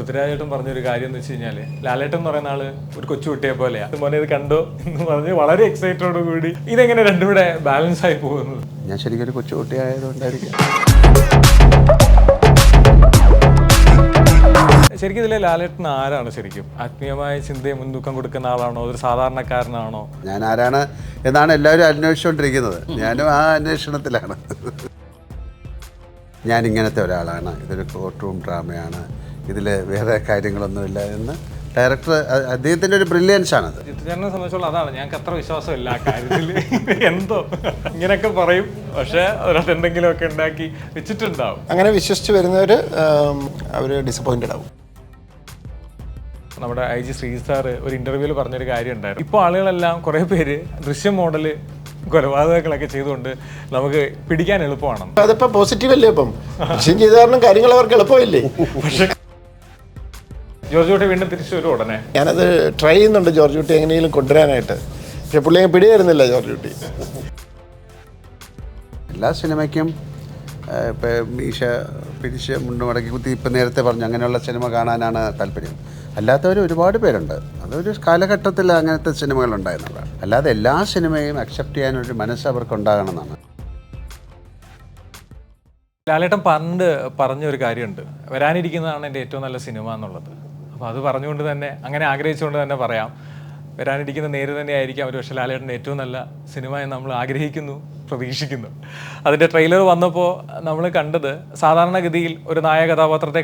പൃഥ്വിരാജേട്ടൻ പറഞ്ഞൊരു കാര്യം എന്ന് വെച്ച് കഴിഞ്ഞാൽ ലാലേട്ടൻ എന്ന് പറയുന്ന ആള് ഒരു കൊച്ചുകുട്ടിയെ പോലെയാണ്. മോനെ ഇത് കണ്ടോ എന്ന് പറഞ്ഞ് വളരെ എക്സൈറ്റോട് കൂടി ഇതെങ്ങനെ രണ്ടും കൂടെ ബാലൻസ് ആയി പോകുന്നത്? ഞാൻ ശരിക്കും ഒരു കൊച്ചുകുട്ടി ആയതുകൊണ്ടായിരിക്കും. ശരിക്കും ഇതിലെ ലാലേട്ടൻ ആരാണ്? ശരിക്കും ആത്മീയമായ ചിന്തയെ മുൻതൂക്കം കൊടുക്കുന്ന ആളാണോ, ഒരു സാധാരണക്കാരനാണോ? ഞാൻ ആരാണ് എന്നാണ് എല്ലാവരും അന്വേഷിച്ചുകൊണ്ടിരിക്കുന്നത്. ഞാനും ആ അന്വേഷണത്തിലാണ്. ഞാൻ ഇങ്ങനത്തെ ഒരാളാണ്, ഇതൊരു കോർട്ട് റൂം ഡ്രാമയാണ്, ഇതിൽ വേറെ കാര്യങ്ങളൊന്നുമില്ല എന്ന് ഡയറക്ടർ, അദ്ദേഹത്തിൻ്റെ ഒരു ബ്രില്യൻസ് ആണത്. ജിത്തുചേട്ടനെ സംബന്ധിച്ചുള്ള അതാണ്, ഞങ്ങൾക്ക് അത്ര വിശ്വാസമില്ല ആ കാര്യത്തിൽ. എന്തോ ഇങ്ങനെയൊക്കെ പറയും, പക്ഷേ അതിനകത്ത് എന്തെങ്കിലുമൊക്കെ ഉണ്ടാക്കി വെച്ചിട്ടുണ്ടാവും. അങ്ങനെ വിശ്വസിച്ച് വരുന്നവർ അവർ ഡിസപ്പോയിൻറ്റഡ് ആവും. നമ്മുടെ IG ശ്രീ സാർ ഒരു ഇൻ്റർവ്യൂവിൽ പറഞ്ഞൊരു കാര്യം ഉണ്ടായിരുന്നു. ഇപ്പോൾ ആളുകളെല്ലാം കുറേ പേര് ദൃശ്യം മോഡൽ കൊലപാതകങ്ങളൊക്കെ ചെയ്തുകൊണ്ട് നമുക്ക് പിടിക്കാൻ എളുപ്പമാണ്. അതിപ്പോൾ പോസിറ്റീവ് അല്ലേ? ഇപ്പം ദൃശ്യം ചെയ്ത കാരണം കാര്യങ്ങൾ അവർക്ക് എളുപ്പമില്ലേ? പക്ഷേ ജോർജ് കുട്ടി വീണ്ടും തിരിച്ചു വരും ഉടനെ. ഞാനത് ട്രൈ ചെയ്യുന്നുണ്ട് ജോർജ് കുട്ടി എങ്ങനെയെങ്കിലും കൊണ്ടുവരാനായിട്ട്, പക്ഷെ പുള്ളി അങ്ങ് പിടിയായിരുന്നില്ല ജോർജ് കുട്ടി. എല്ലാ സിനിമയ്ക്കും ഇപ്പം മീശ പിടിച്ച് മുണ്ട് മടക്കി കുത്തി ഇപ്പം നേരത്തെ പറഞ്ഞു അങ്ങനെയുള്ള സിനിമ കാണാനാണ് താല്പര്യം. അല്ലാത്തവർ ഒരുപാട് പേരുണ്ട്. അതൊരു കാലഘട്ടത്തിൽ അങ്ങനത്തെ സിനിമകളുണ്ടായിരുന്നതാണ്. അല്ലാതെ എല്ലാ സിനിമയും അക്സെപ്റ്റ് ചെയ്യാനൊരു മനസ്സ് അവർക്കുണ്ടാകണമെന്നാണ്. ലാലേട്ടൻ പണ്ട് പറഞ്ഞൊരു കാര്യമുണ്ട്, വരാനിരിക്കുന്നതാണ് എൻ്റെ ഏറ്റവും നല്ല സിനിമ എന്നുള്ളത്. അപ്പോൾ അത് പറഞ്ഞുകൊണ്ട് തന്നെ, അങ്ങനെ ആഗ്രഹിച്ചുകൊണ്ട് തന്നെ പറയാം, വരാനിരിക്കുന്ന നേര് തന്നെ ആയിരിക്കാം ഒരു പക്ഷേ ലാലേട്ടൻ്റെ ഏറ്റവും നല്ല സിനിമ എന്ന് നമ്മൾ ആഗ്രഹിക്കുന്നു, പ്രതീക്ഷിക്കുന്നു. അതിൻ്റെ ട്രെയിലർ വന്നപ്പോൾ നമ്മൾ കണ്ടത് സാധാരണഗതിയിൽ ഒരു നായക കഥാപാത്രത്തെ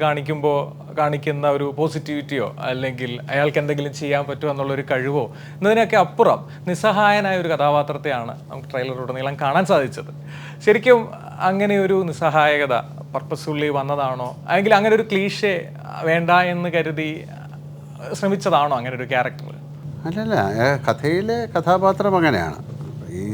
കാണിക്കുന്ന ഒരു പോസിറ്റിവിറ്റിയോ അല്ലെങ്കിൽ അയാൾക്ക് എന്തെങ്കിലും ചെയ്യാൻ പറ്റുമോ എന്നുള്ളൊരു കഴിവോ എന്നതിനൊക്കെ അപ്പുറം നിസ്സഹായനായ ഒരു കഥാപാത്രത്തെയാണ് നമുക്ക് ട്രെയിലറിലുടനീളം കാണാൻ സാധിച്ചത്. ശരിക്കും അങ്ങനെ ഒരു നിസ്സഹായകത പർപ്പസ്ഫുള്ളി വന്നതാണോ, അല്ലെങ്കിൽ അങ്ങനെ ഒരു ക്ലീഷേ വേണ്ട എന്ന് കരുതി ശ്രമിച്ചതാണോ അങ്ങനെ ഒരു ക്യാരക്ടർ? അല്ലല്ല, കഥയിലെ കഥാപാത്രം അങ്ങനെയാണ്. ഈ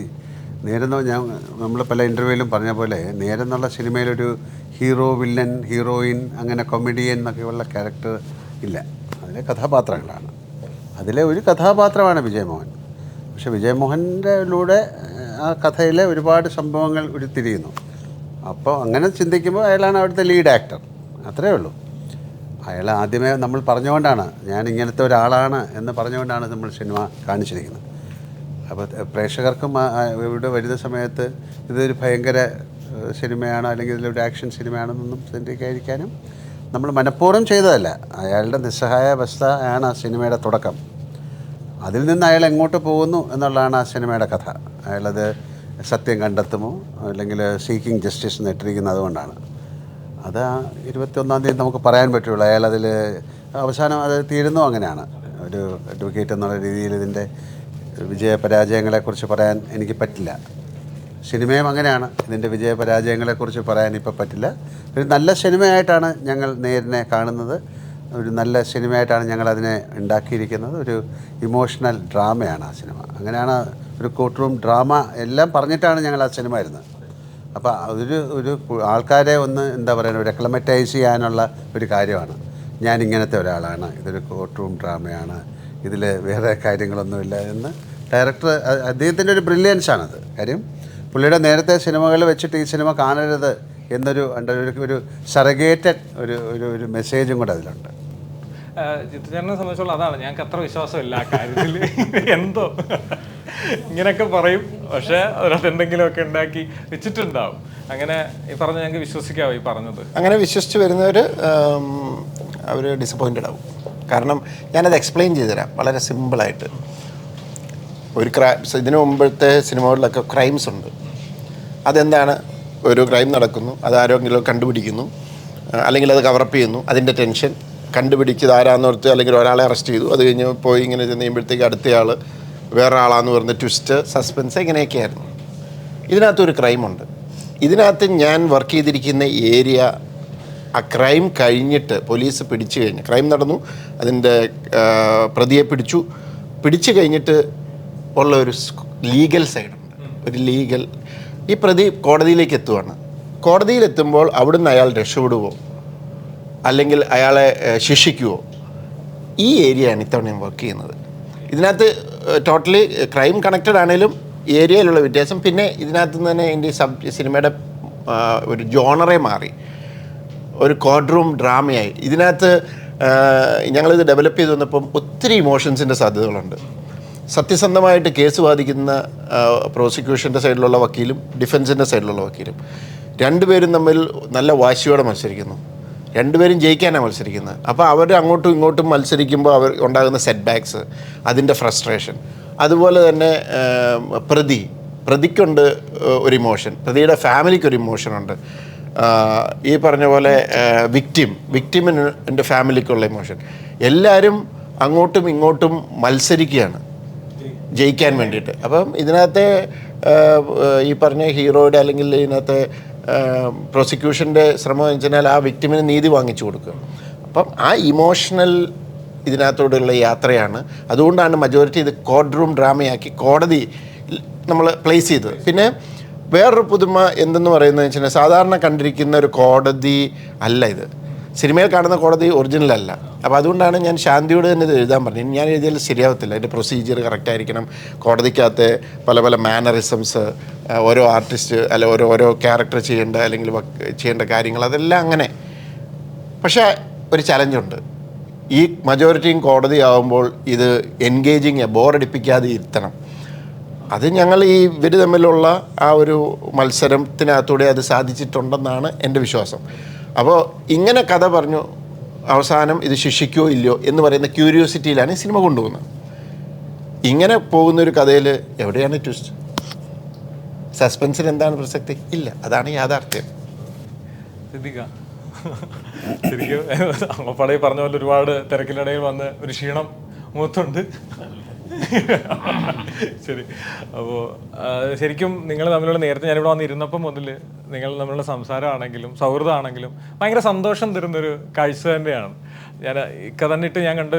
നമ്മൾ പല ഇൻ്റർവ്യൂവിലും പറഞ്ഞ പോലെ നേരെന്നുള്ള സിനിമയിലൊരു ഹീറോ, വില്ലൻ, ഹീറോയിൻ, അങ്ങനെ കൊമഡിയൻ എന്നൊക്കെയുള്ള ക്യാരക്ടർ ഇല്ല. അതിലെ കഥാപാത്രങ്ങളാണ്. അതിലെ ഒരു കഥാപാത്രമാണ് വിജയമോഹൻ. പക്ഷെ വിജയമോഹൻ്റെലൂടെ ആ കഥയിലെ ഒരുപാട് സംഭവങ്ങൾ ഉരുത്തിരിയുന്നു. അപ്പോൾ അങ്ങനെ ചിന്തിക്കുമ്പോൾ അയാളാണ് അവിടുത്തെ ലീഡ് ആക്ടർ, അത്രയേ ഉള്ളൂ. അയാൾ ആദ്യമേ നമ്മൾ പറഞ്ഞുകൊണ്ടാണ്, ഞാൻ ഇങ്ങനത്തെ ഒരാളാണ് എന്ന് പറഞ്ഞുകൊണ്ടാണ് നമ്മൾ സിനിമ കാണിച്ചിരിക്കുന്നത്. അപ്പോൾ പ്രേക്ഷകർക്കും ഇവിടെ വരുന്ന സമയത്ത് ഇതൊരു ഭയങ്കര സിനിമയാണോ അല്ലെങ്കിൽ ഇതിലൊരു ആക്ഷൻ സിനിമയാണെന്നൊന്നും ചിന്തിക്കാതിരിക്കാനും നമ്മൾ മനഃപൂർവ്വം ചെയ്തതല്ല. അയാളുടെ നിസ്സഹായ അവസ്ഥ ആണ് ആ സിനിമയുടെ തുടക്കം. അതിൽ നിന്ന് അയാൾ എങ്ങോട്ട് പോകുന്നു എന്നുള്ളതാണ് ആ സിനിമയുടെ കഥ. അയാളത് സത്യം കണ്ടെത്തുമോ അല്ലെങ്കിൽ സീക്കിങ് ജസ്റ്റിസ് നെട്ടിരിക്കുന്നത് അതുകൊണ്ടാണ്. അത് 21-ാം തീയതി നമുക്ക് പറയാൻ പറ്റുള്ളൂ. അയാളതിൽ അവസാനം അത് തീരുന്നു. അങ്ങനെയാണ് ഒരു അഡ്വക്കേറ്റ് എന്നുള്ള രീതിയിൽ ഇതിൻ്റെ വിജയപരാജയങ്ങളെക്കുറിച്ച് പറയാൻ എനിക്ക് പറ്റില്ല. സിനിമയും അങ്ങനെയാണ്, ഇതിൻ്റെ വിജയപരാജയങ്ങളെക്കുറിച്ച് പറയാൻ ഇപ്പോൾ പറ്റില്ല. ഒരു നല്ല സിനിമയായിട്ടാണ് ഞങ്ങൾ നേരിനെ കാണുന്നത്. ഒരു നല്ല സിനിമയായിട്ടാണ് ഞങ്ങളതിനെ ഉണ്ടാക്കിയിരിക്കുന്നത്. ഒരു ഇമോഷണൽ ഡ്രാമയാണ് ആ സിനിമ. അങ്ങനെയാണ്, ഒരു കോർട്ട് റൂം ഡ്രാമ എല്ലാം പറഞ്ഞിട്ടാണ് ഞങ്ങൾ ആ സിനിമ ഇരുന്നത്. അപ്പോൾ ഒരു ആൾക്കാരെ ഒന്ന് എന്താ പറയുക, ഒരു അക്ലമറ്റൈസ് ചെയ്യാനുള്ള ഒരു കാര്യമാണ്. ഞാൻ ഇങ്ങനത്തെ ഒരാളാണ്, ഇതൊരു കോർട്ട് റൂം ഡ്രാമയാണ്, ഇതിൽ വേറെ കാര്യങ്ങളൊന്നുമില്ല എന്ന് ഡയറക്ടർ, അദ്ദേഹത്തിൻ്റെ ഒരു ബ്രില്യൻസ് ആണത്. കാര്യം പുള്ളിയുടെ നേരത്തെ സിനിമകൾ വെച്ചിട്ട് ഈ സിനിമ കാണരുത് എന്നൊരു ഒരു സറഗേറ്റഡ് ഒരു മെസ്സേജും കൂടെ അതിലുണ്ട്. ജിത്തുചേട്ടനെ സംബന്ധിച്ചുള്ള അതാണ്, ഞങ്ങൾക്ക് അത്ര വിശ്വാസമില്ല ആ കാര്യത്തിൽ. എന്തോ ഇങ്ങനെയൊക്കെ പറയും, പക്ഷേ അതിനകത്ത് എന്തെങ്കിലുമൊക്കെ ഉണ്ടാക്കി വെച്ചിട്ടുണ്ടാവും. അങ്ങനെ ഈ പറഞ്ഞ ഞങ്ങൾക്ക് വിശ്വസിക്കാവോ ഈ പറഞ്ഞത്? അങ്ങനെ വിശ്വസിച്ച് വരുന്നവർ അവർ ഡിസപ്പോയിൻറ്റഡ് ആവും. കാരണം ഞാനത് എക്സ്പ്ലെയിൻ ചെയ്തുതരാം വളരെ സിമ്പിളായിട്ട്. ഇതിനു മുമ്പത്തെ സിനിമകളിലൊക്കെ ക്രൈംസ് ഉണ്ട്. അതെന്താണ്? ഒരു ക്രൈം നടക്കുന്നു, അത് ആരെങ്കിലും കണ്ടുപിടിക്കുന്നു, അല്ലെങ്കിൽ അത് കവറപ്പ് ചെയ്യുന്നു, അതിൻ്റെ ടെൻഷൻ, കണ്ടുപിടിച്ചത് ആരാന്നോർത്ത് അല്ലെങ്കിൽ ഒരാളെ അറസ്റ്റ് ചെയ്തു, അത് കഴിഞ്ഞ് പോയി ഇങ്ങനെ ചെന്ന് കഴിയുമ്പോഴത്തേക്ക് അടുത്തയാൾ വേറെ ആളാന്ന് പറഞ്ഞ ട്വിസ്റ്റ്, സസ്പെൻസ്, ഇങ്ങനെയൊക്കെയായിരുന്നു. ഇതിനകത്തൊരു ക്രൈമുണ്ട്. ഇതിനകത്ത് ഞാൻ വർക്ക് ചെയ്തിരിക്കുന്ന ഏരിയ, ആ ക്രൈം കഴിഞ്ഞിട്ട് പോലീസ് പിടിച്ചു കഴിഞ്ഞ്, ക്രൈം നടന്നു, അതിൻ്റെ പ്രതിയെ പിടിച്ചു കഴിഞ്ഞിട്ട് ഉള്ള ഒരു ലീഗൽ സൈഡുണ്ട്. ഒരു ലീഗൽ, ഈ പ്രതി കോടതിയിലേക്ക് എത്തുവാണ്. കോടതിയിലെത്തുമ്പോൾ അവിടുന്ന് അയാൾ രക്ഷപ്പെടുവോ അല്ലെങ്കിൽ അയാളെ ശിക്ഷിക്കുവോ, ഈ ഏരിയയാണ് ഇത്തവണ ഞാൻ വർക്ക് ചെയ്യുന്നത്. ഇതിനകത്ത് ടോട്ടലി ക്രൈം കണക്റ്റഡ് ആണെങ്കിലും ഏരിയയിലുള്ള വ്യത്യാസം. പിന്നെ ഇതിനകത്ത് നിന്ന് തന്നെ എൻ്റെ സിനിമയുടെ ഒരു ജോണറെ മാറി, ഒരു കോർട്ട് റൂം ഡ്രാമയായി. ഇതിനകത്ത് ഞങ്ങളിത് ഡെവലപ്പ് ചെയ്ത് വന്നപ്പം ഒത്തിരി ഇമോഷൻസിൻ്റെ സാധ്യതകളുണ്ട്. സത്യസന്ധമായിട്ട് കേസ് വാദിക്കുന്ന പ്രോസിക്യൂഷൻ്റെ സൈഡിലുള്ള വക്കീലും ഡിഫൻസിൻ്റെ സൈഡിലുള്ള വക്കീലും രണ്ടുപേരും തമ്മിൽ നല്ല വാശിയോടെ മത്സരിക്കുന്നു. രണ്ടുപേരും ജയിക്കാനാണ് മത്സരിക്കുന്നത്. അപ്പോൾ അവർ അങ്ങോട്ടും ഇങ്ങോട്ടും മത്സരിക്കുമ്പോൾ അവർ ഉണ്ടാകുന്ന സെറ്റ് ബാക്ക്സ്, അതിൻ്റെ ഫ്രസ്ട്രേഷൻ, അതുപോലെ തന്നെ പ്രതിക്കുണ്ട് ഒരു ഇമോഷൻ, പ്രതിയുടെ ഫാമിലിക്ക് ഒരു ഇമോഷനുണ്ട്, ഈ പറഞ്ഞ പോലെ വിക്ടിമിന് എൻ്റെ ഫാമിലിക്കുള്ള ഇമോഷൻ. എല്ലാവരും അങ്ങോട്ടും ഇങ്ങോട്ടും മത്സരിക്കുകയാണ് ജയിക്കാൻ വേണ്ടിയിട്ട്. അപ്പം ഇതിനകത്തെ ഈ പറഞ്ഞ ഹീറോയുടെ അല്ലെങ്കിൽ ഇതിനകത്തെ പ്രോസിക്യൂഷൻ്റെ ശ്രമം എന്ന് വെച്ചാൽ ആ വിക്ടിമിന് നീതി വാങ്ങിച്ചു കൊടുക്കുക. അപ്പം ആ ഇമോഷണൽ ഇതിനകത്തോടുള്ള യാത്രയാണ്. അതുകൊണ്ടാണ് മജോറിറ്റി ഇത് കോർട്ട് റൂം ഡ്രാമയാക്കി കോടതി നമ്മൾ പ്ലേസ് ചെയ്തത്. പിന്നെ വേറൊരു പുതുമ എന്തെന്ന് പറയുന്നത് വെച്ചാൽ സാധാരണ കണ്ടിരിക്കുന്ന ഒരു കോടതി അല്ല ഇത്. സിനിമയിൽ കാണുന്ന കോടതി ഒറിജിനൽ അല്ല. അപ്പോൾ അതുകൊണ്ടാണ് ഞാൻ ശാന്തിയോട് തന്നെ ഇത് എഴുതാൻ പറഞ്ഞത്. ഞാൻ എഴുതിയാൽ ശരിയാവത്തില്ല, അതിൻ്റെ പ്രൊസീജിയർ കറക്റ്റായിരിക്കണം, കോടതിക്കകത്ത് പല പല മാനറിസംസ്, ഓരോ ആർട്ടിസ്റ്റ് അല്ല ഓരോ ക്യാരക്ടർ ചെയ്യേണ്ട കാര്യങ്ങൾ അതെല്ലാം അങ്ങനെ. പക്ഷേ ഒരു ചലഞ്ചുണ്ട്. ഈ മജോറിറ്റിയും കോടതി ആകുമ്പോൾ ഇത് എൻഗേജിങ്, ബോറടിപ്പിക്കാതെ ഇരുത്തണം. അത് ഞങ്ങൾ ഇവർ തമ്മിലുള്ള ആ ഒരു മത്സരത്തിനകത്തൂടെ അത് സാധിച്ചിട്ടുണ്ടെന്നാണ് എൻ്റെ വിശ്വാസം. അപ്പോൾ ഇങ്ങനെ കഥ പറഞ്ഞു അവസാനം ഇത് ശിക്ഷിക്കുകയോ ഇല്ലയോ എന്ന് പറയുന്ന ക്യൂരിയോസിറ്റിയിലാണ് ഈ സിനിമ കൊണ്ടുപോകുന്നത്. ഇങ്ങനെ പോകുന്നൊരു കഥയിൽ എവിടെയാണ് ട്വിസ്റ്റ്? സസ്പെൻസിന് എന്താണ് പ്രസക്തി? ഇല്ല. അതാണ് യാഥാർത്ഥ്യം. ശരിക്കും അമ്മപ്പാടെ പറഞ്ഞ പോലെ ഒരുപാട് തിരക്കിനിടയിൽ വന്ന് ഒരു ക്ഷീണം മുഖത്തുണ്ട്. ശരി. അപ്പോൾ ശരിക്കും നിങ്ങൾ തമ്മിലുള്ള നേരത്തെ ഞാനിവിടെ വന്നിരുന്നപ്പോൾ മുതൽ നിങ്ങൾ തമ്മിലുള്ള സംസാരമാണെങ്കിലും സൗഹൃദമാണെങ്കിലും ഭയങ്കര സന്തോഷം തരുന്നൊരു കാഴ്ച തന്നെയാണ്. ഞാൻ കഥന്നിട്ട് ഞാൻ കണ്ട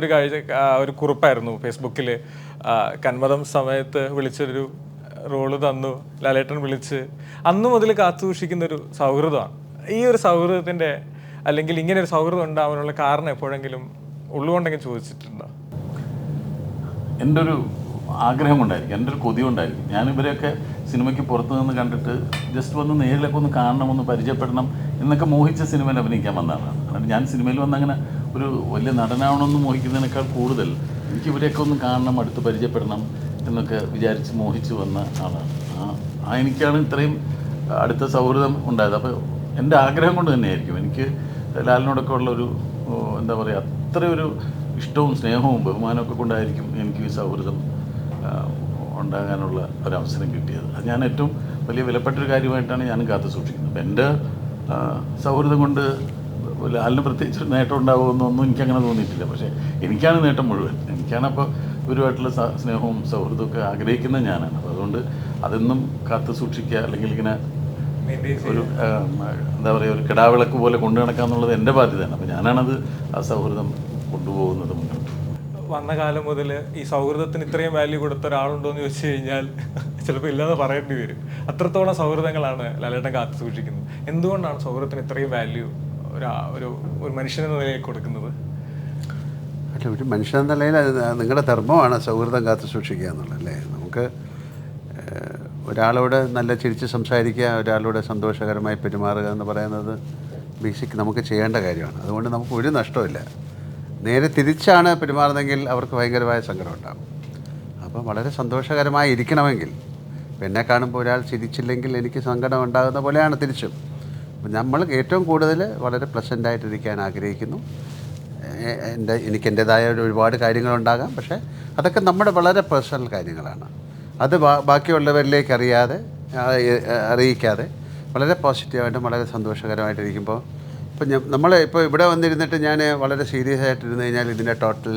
ഒരു കുറിപ്പായിരുന്നു ഫേസ്ബുക്കിൽ. കന്മദം സമയത്ത് വിളിച്ചൊരു റോള് തന്നു, ലാലേട്ടൻ വിളിച്ച് അന്ന് മുതൽ കാത്തു സൂക്ഷിക്കുന്നൊരു സൗഹൃദമാണ്. ഈ ഒരു സൗഹൃദത്തിൻ്റെ അല്ലെങ്കിൽ ഇങ്ങനെ ഒരു സൗഹൃദം ഉണ്ടാവാനുള്ള കാരണം എപ്പോഴെങ്കിലും ഉള്ളുകൊണ്ടെങ്കിൽ ചോദിച്ചിട്ടുണ്ടോ? എൻ്റെ ഒരു ആഗ്രഹം കൊണ്ടായിരിക്കും, എൻ്റെ ഒരു കൊതി കൊണ്ടായിരിക്കും. ഞാനിവരെയൊക്കെ സിനിമയ്ക്ക് പുറത്തു നിന്ന് കണ്ടിട്ട് ജസ്റ്റ് വന്ന് നേരിലൊക്കെ ഒന്ന് കാണണം, ഒന്ന് പരിചയപ്പെടണം എന്നൊക്കെ മോഹിച്ച സിനിമയിൽ അഭിനയിക്കാൻ വന്നതാണ്. കാരണം ഞാൻ സിനിമയിൽ വന്ന് അങ്ങനെ ഒരു വലിയ നടനാവണമെന്ന് മോഹിക്കുന്നതിനേക്കാൾ കൂടുതൽ എനിക്ക് ഇവരെയൊക്കെ ഒന്ന് കാണണം, അടുത്ത് പരിചയപ്പെടണം എന്നൊക്കെ വിചാരിച്ച് മോഹിച്ച് വന്ന ആളാണ്. എനിക്കാണ് ഇത്രയും അടുത്ത സൗഹൃദം ഉണ്ടായത്. അപ്പോൾ എൻ്റെ ആഗ്രഹം കൊണ്ട് തന്നെയായിരിക്കും. എനിക്ക് ലാലിനോടൊക്കെ ഉള്ളൊരു എന്താ പറയുക, അത്രയൊരു ഇഷ്ടവും സ്നേഹവും ബഹുമാനമൊക്കെ കൊണ്ടായിരിക്കും എനിക്ക് ഈ സൗഹൃദം ഉണ്ടാകാനുള്ള ഒരവസരം കിട്ടിയത്. അത് ഞാൻ ഏറ്റവും വലിയ വിലപ്പെട്ടൊരു കാര്യമായിട്ടാണ് ഞാനും കാത്തു സൂക്ഷിക്കുന്നത്. അപ്പം എൻ്റെ സൗഹൃദം കൊണ്ട് ലാലിന് പ്രത്യേകിച്ച് നേട്ടം ഉണ്ടാകുമെന്നൊന്നും എനിക്കങ്ങനെ തോന്നിയിട്ടില്ല. പക്ഷേ എനിക്കാണ് നേട്ടം മുഴുവൻ. എനിക്കാണപ്പോൾ ഇവരുമായിട്ടുള്ള സ്നേഹവും സൗഹൃദമൊക്കെ ആഗ്രഹിക്കുന്നത് ഞാനാണ്. അപ്പോൾ അതുകൊണ്ട് അതൊന്നും കാത്തു സൂക്ഷിക്കുക അല്ലെങ്കിൽ ഇങ്ങനെ ഒരു എന്താ പറയുക, ഒരു കിടാവിളക്ക് പോലെ കൊണ്ടു നടക്കാന്നുള്ളത് എൻ്റെ ബാധ്യതയാണ്. അപ്പോൾ ഞാനാണത് ആ സൗഹൃദം കൊണ്ടുപോകുന്നത് മുന്നോട്ട്. വന്ന കാലം മുതൽ ഈ സൗഹൃദത്തിന് ഇത്രയും വാല്യൂ കൊടുത്ത ഒരാളുണ്ടോ എന്ന് ചോദിച്ചു കഴിഞ്ഞാൽ ചിലപ്പോൾ ഇല്ലാതെ പറയേണ്ടി വരും. അത്രത്തോളം സൗഹൃദങ്ങളാണ് ലാലേട്ടൻ കാത്തു സൂക്ഷിക്കുന്നത്. എന്തുകൊണ്ടാണ് സൗഹൃദത്തിന് ഇത്രയും വാല്യൂ ഒരു മനുഷ്യനെന്ന നിലയിൽ കൊടുക്കുന്നത്? അല്ല, ഒരു മനുഷ്യനെന്ന നിലയിൽ നിങ്ങളുടെ ധർമ്മമാണ് സൗഹൃദം കാത്തു സൂക്ഷിക്കുക എന്നുള്ളത്, അല്ലേ? നമുക്ക് ഒരാളോട് നല്ല ചിരിച്ച് സംസാരിക്കുക, ഒരാളോട് സന്തോഷകരമായി പെരുമാറുക എന്ന് പറയുന്നത് ബേസിക് നമുക്ക് ചെയ്യേണ്ട കാര്യമാണ്. അതുകൊണ്ട് നമുക്ക് ഒരു നഷ്ടമില്ല. നേരെ തിരിച്ചാണ് പെരുമാറുന്നതെങ്കിൽ അവർക്ക് ഭയങ്കരമായ സങ്കടം ഉണ്ടാകും. അപ്പം വളരെ സന്തോഷകരമായി ഇരിക്കണമെങ്കിൽ, എന്നെ കാണുമ്പോൾ ഒരാൾ ചിരിച്ചില്ലെങ്കിൽ എനിക്ക് സങ്കടം ഉണ്ടാകുന്ന പോലെയാണ് തിരിച്ചും. അപ്പം നമ്മൾ ഏറ്റവും കൂടുതൽ വളരെ പ്ലസൻ്റായിട്ടിരിക്കാൻ ആഗ്രഹിക്കുന്നു. എനിക്ക് എൻ്റേതായ ഒരുപാട് കാര്യങ്ങളുണ്ടാകാം, പക്ഷേ അതൊക്കെ നമ്മുടെ വളരെ പേഴ്സണൽ കാര്യങ്ങളാണ്. അത് ബാക്കിയുള്ളവരിലേക്ക് അറിയിക്കാതെ വളരെ പോസിറ്റീവായിട്ടും വളരെ സന്തോഷകരമായിട്ടിരിക്കുമ്പോൾ നമ്മൾ ഇവിടെ വന്നിരുന്നിട്ട് ഞാൻ വളരെ സീരിയസ് ആയിട്ടിരുന്ന് കഴിഞ്ഞാൽ ഇതിൻ്റെ ടോട്ടൽ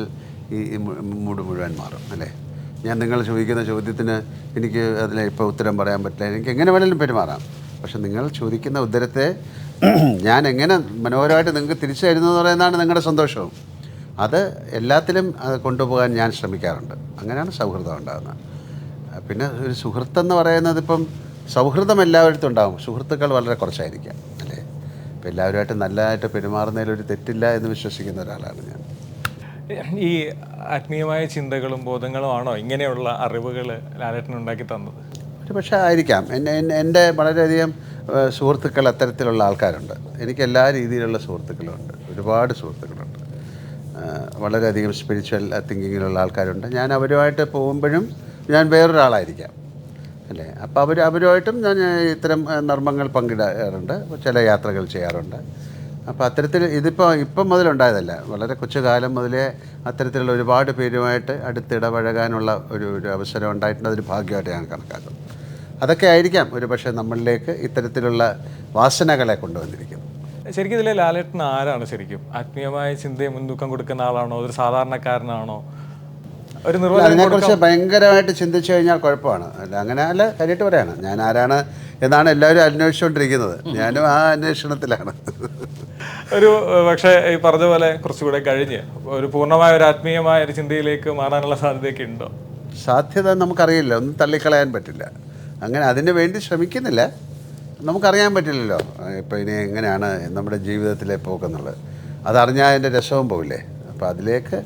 ഈ മൂഡ് മുഴുവൻ മാറും, അല്ലേ? ഞാൻ നിങ്ങൾ ചോദിക്കുന്ന ചോദ്യത്തിന് എനിക്ക് അതിൽ ഇപ്പോൾ ഉത്തരം പറയാൻ പറ്റില്ല. എനിക്ക് എങ്ങനെ വേണമെങ്കിലും പെരുമാറാം. പക്ഷെ നിങ്ങൾ ചോദിക്കുന്ന ഉത്തരത്തെ ഞാൻ എങ്ങനെ മനോഹരമായിട്ട് നിങ്ങൾക്ക് തിരിച്ചു തരുന്നതെന്ന് പറയുന്നതാണ് നിങ്ങളുടെ സന്തോഷവും. അത് എല്ലാത്തിലും കൊണ്ടുപോകാൻ ഞാൻ ശ്രമിക്കാറുണ്ട്. അങ്ങനെയാണ് സൗഹൃദം ഉണ്ടാകുന്നത്. പിന്നെ ഒരു സുഹൃത്തെന്ന് പറയുന്നത്, ഇപ്പം സൗഹൃദം എല്ലാവരിടത്തും ഉണ്ടാകും, സുഹൃത്തുക്കൾ വളരെ കുറച്ചായിരിക്കാം, അല്ലേ? ഇപ്പം എല്ലാവരുമായിട്ട് നല്ലതായിട്ട് പെരുമാറുന്നതിലൊരു തെറ്റില്ല എന്ന് വിശ്വസിക്കുന്ന ഒരാളാണ് ഞാൻ. ഈ ആത്മീയമായ ചിന്തകളും ബോധങ്ങളും ആണോ ഇങ്ങനെയുള്ള അറിവുകൾ ലാലേട്ടൻ ഉണ്ടാക്കി തന്നത്? ഒരു പക്ഷേ ആയിരിക്കാം. എൻ്റെ വളരെയധികം സുഹൃത്തുക്കൾ അത്തരത്തിലുള്ള ആൾക്കാരുണ്ട്. എനിക്ക് എല്ലാ രീതിയിലുള്ള സുഹൃത്തുക്കളുമുണ്ട്, ഒരുപാട് സുഹൃത്തുക്കളുണ്ട്. വളരെയധികം സ്പിരിച്വൽ തിങ്കിങ്ങിലുള്ള ആൾക്കാരുണ്ട്. ഞാൻ അവരുമായിട്ട് പോകുമ്പോഴും ഞാൻ വേറൊരാളായിരിക്കാം അല്ലേ. അപ്പോൾ അവരുമായിട്ടും ഞാൻ ഇത്തരം നർമ്മങ്ങൾ പങ്കിടാറുണ്ട്, ചില യാത്രകൾ ചെയ്യാറുണ്ട്. അപ്പോൾ അത്തരത്തിൽ ഇപ്പം മുതലുണ്ടായതല്ല, വളരെ കൊച്ചുകാലം മുതലേ അത്തരത്തിലുള്ള ഒരുപാട് പേരുമായിട്ട് അടുത്തിടപഴകാനുള്ള ഒരു അവസരം ഉണ്ടായിട്ടുണ്ട്. അതൊരു ഭാഗ്യമായിട്ട് ഞാൻ കണക്കാക്കും. അതൊക്കെ ആയിരിക്കാം ഒരു പക്ഷേ നമ്മളിലേക്ക് ഇത്തരത്തിലുള്ള വാസനകളെ കൊണ്ടുവന്നിരിക്കുന്നത്. ശരിക്കും ഇതിലെ ലാലേട്ടൻ ആരാണ് ശരിക്കും? ആത്മീയമായ ചിന്തയെ മുൻതൂക്കം കൊടുക്കുന്ന ആളാണോ, ഒരു സാധാരണക്കാരനാണോ? ഒരു അതിനെക്കുറിച്ച് ഭയങ്കരമായിട്ട് ചിന്തിച്ചു കഴിഞ്ഞാൽ കുഴപ്പമാണ്. അല്ല കാര്യമായിട്ട് പറയാണ്, ഞാൻ ആരാണ് എന്നാണ് എല്ലാവരും അന്വേഷിച്ചുകൊണ്ടിരിക്കുന്നത്. ഞാനും ആ അന്വേഷണത്തിലാണ്. ഒരു പക്ഷേ ഈ പറഞ്ഞ പോലെ കുറച്ചുകൂടെ കഴിഞ്ഞ് ഒരു പൂർണ്ണമായ ഒരു ആത്മീയമായ ഒരു ചിന്തയിലേക്ക് മാറാനുള്ള സാധ്യതയൊക്കെ ഉണ്ടോ? സാധ്യത നമുക്കറിയില്ല, ഒന്നും തള്ളിക്കളയാൻ പറ്റില്ല. അങ്ങനെ അതിന് വേണ്ടി ശ്രമിക്കുന്നില്ല. നമുക്കറിയാൻ പറ്റില്ലല്ലോ ഇപ്പോൾ ഇനി എങ്ങനെയാണ് നമ്മുടെ ജീവിതത്തിലെ പോക്കെന്നുള്ളത്. അതറിഞ്ഞാൽ അതിൻ്റെ രസവും പോകില്ലേ. അപ്പോൾ അതിലേക്ക്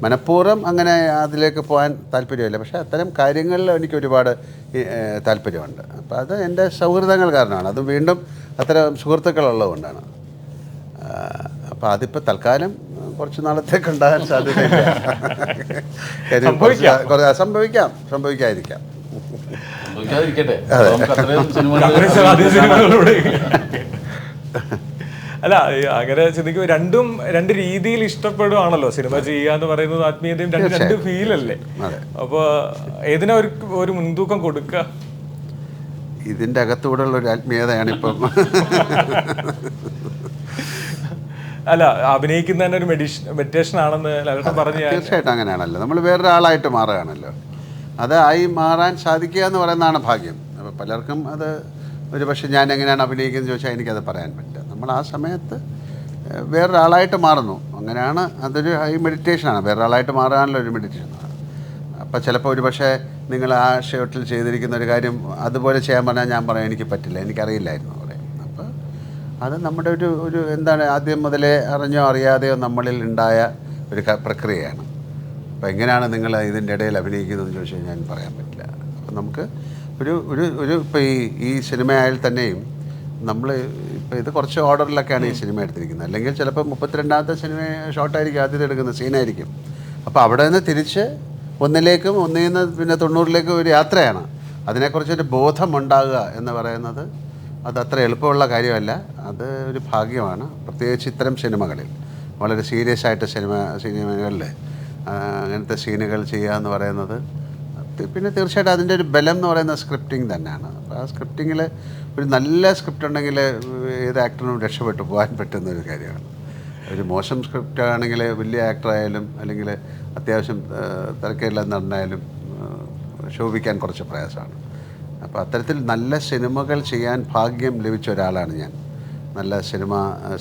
മനഃപൂർവ്വം അങ്ങനെ അതിലേക്ക് പോകാൻ താല്പര്യമില്ല. പക്ഷേ അത്തരം കാര്യങ്ങളിൽ എനിക്ക് ഒരുപാട് താല്പര്യമുണ്ട്. അപ്പോൾ അത് എൻ്റെ സൗഹൃദങ്ങൾ കാരണമാണ്. അത് വീണ്ടും അത്തരം സുഹൃത്തുക്കളുള്ളതുകൊണ്ടാണ്. അപ്പോൾ അതിപ്പോൾ തൽക്കാലം കുറച്ച് നാളത്തേക്കുണ്ടാകാൻ സാധ്യതയില്ല. സംഭവിക്കാതിരിക്കാം. അല്ല, അങ്ങനെ ചിന്തിക്കും. രണ്ട് രീതിയിൽ ഇഷ്ടപ്പെടുവാണല്ലോ സിനിമ ചെയ്യുക എന്ന് പറയുന്നത്. ആത്മീയതയും രണ്ട് ഫീലല്ലേ. അപ്പോൾ ഏതിനാ ഒരു മുൻതൂക്കം കൊടുക്കുക? ഇതിൻ്റെ അകത്തൂടെയുള്ള ഒരു ആത്മീയതയാണ് ഇപ്പം. അല്ല, അഭിനയിക്കുന്ന തന്നെ ഒരു മെഡിറ്റേഷൻ ആണെന്ന് ലാലേട്ടൻ പറഞ്ഞു. തീർച്ചയായിട്ടും അങ്ങനെയാണല്ലോ. നമ്മൾ വേറൊരാളായിട്ട് മാറുകയാണല്ലോ. അതായി മാറാൻ സാധിക്കുക എന്ന് പറയുന്നതാണ് ഭാഗ്യം. അപ്പോൾ പലർക്കും അത് ഒരു പക്ഷേ ഞാൻ എങ്ങനെയാണ് അഭിനയിക്കുന്നത് ചോദിച്ചാൽ എനിക്കത് പറയാൻ പറ്റില്ല. നമ്മൾ ആ സമയത്ത് വേറൊരാളായിട്ട് മാറുന്നു. അങ്ങനെയാണ്, അതൊരു ഹൈ മെഡിറ്റേഷനാണ്. വേറൊരാളായിട്ട് മാറാനുള്ള ഒരു മെഡിറ്റേഷനാണ്. അപ്പോൾ ചിലപ്പോൾ ഒരു പക്ഷേ നിങ്ങൾ ആ ഷർട്ടിൽ ചെയ്തിരിക്കുന്ന ഒരു കാര്യം അതുപോലെ ചെയ്യാൻ പറഞ്ഞാൽ ഞാൻ പറയാം എനിക്ക് പറ്റില്ല, എനിക്കറിയില്ലായിരുന്നു പറയും. അപ്പോൾ അത് നമ്മുടെ ഒരു എന്താണ്, ആദ്യം മുതലേ അറിഞ്ഞോ അറിയാതെയോ നമ്മളിൽ ഉണ്ടായ ഒരു പ്രക്രിയയാണ്. അപ്പോൾ എങ്ങനെയാണ് നിങ്ങൾ ഇതിൻ്റെ ഇടയിൽ അഭിനയിക്കുന്നതെന്ന് ചോദിച്ചാൽ ഞാൻ പറയാൻ പറ്റില്ല. അപ്പോൾ നമുക്ക് ഇപ്പോൾ ഈ സിനിമയായാൽ തന്നെയും നമ്മൾ ഇപ്പോൾ ഇത് കുറച്ച് ഓർഡറിലൊക്കെയാണ് ഈ സിനിമ എടുത്തിരിക്കുന്നത്. അല്ലെങ്കിൽ ചിലപ്പോൾ 32ാമത്തെ സിനിമ ഷോട്ടായിരിക്കും ആദ്യത്തെ എടുക്കുന്ന സീനായിരിക്കും. അപ്പോൾ അവിടെ നിന്ന് തിരിച്ച് ഒന്നിൽ നിന്ന് പിന്നെ 90ലേക്കും ഒരു യാത്രയാണ്. അതിനെക്കുറിച്ചൊരു ബോധമുണ്ടാകുക എന്ന് പറയുന്നത് അതത്ര എളുപ്പമുള്ള കാര്യമല്ല. അത് ഒരു ഭാഗ്യമാണ്. പ്രത്യേകിച്ച് ഇത്തരം സിനിമകളിൽ, വളരെ സീരിയസ് ആയിട്ട് സിനിമകളിൽ അങ്ങനത്തെ സീനുകൾ ചെയ്യുക എന്ന് പറയുന്നത്. പിന്നെ തീർച്ചയായിട്ടും അതിൻ്റെ ഒരു ബലം എന്ന് പറയുന്നത് സ്ക്രിപ്റ്റിംഗ് തന്നെയാണ്. അപ്പോൾ ആ സ്ക്രിപ്റ്റിങ്ങിൽ ഒരു നല്ല സ്ക്രിപ്റ്റ് ഉണ്ടെങ്കിൽ ഏത് ആക്ടറിനും രക്ഷപ്പെട്ടു പോകാൻ പറ്റുന്ന ഒരു കാര്യമാണ്. ഒരു മോശം സ്ക്രിപ്റ്റ് ആണെങ്കിൽ വലിയ ആക്ടറായാലും അല്ലെങ്കിൽ അത്യാവശ്യം തിരക്കേടില്ല നടനായാലും ശോഭിക്കാൻ കുറച്ച് പ്രയാസമാണ്. അപ്പോൾ അത്തരത്തിൽ നല്ല സിനിമകൾ ചെയ്യാൻ ഭാഗ്യം ലഭിച്ച ഒരാളാണ് ഞാൻ. നല്ല സിനിമ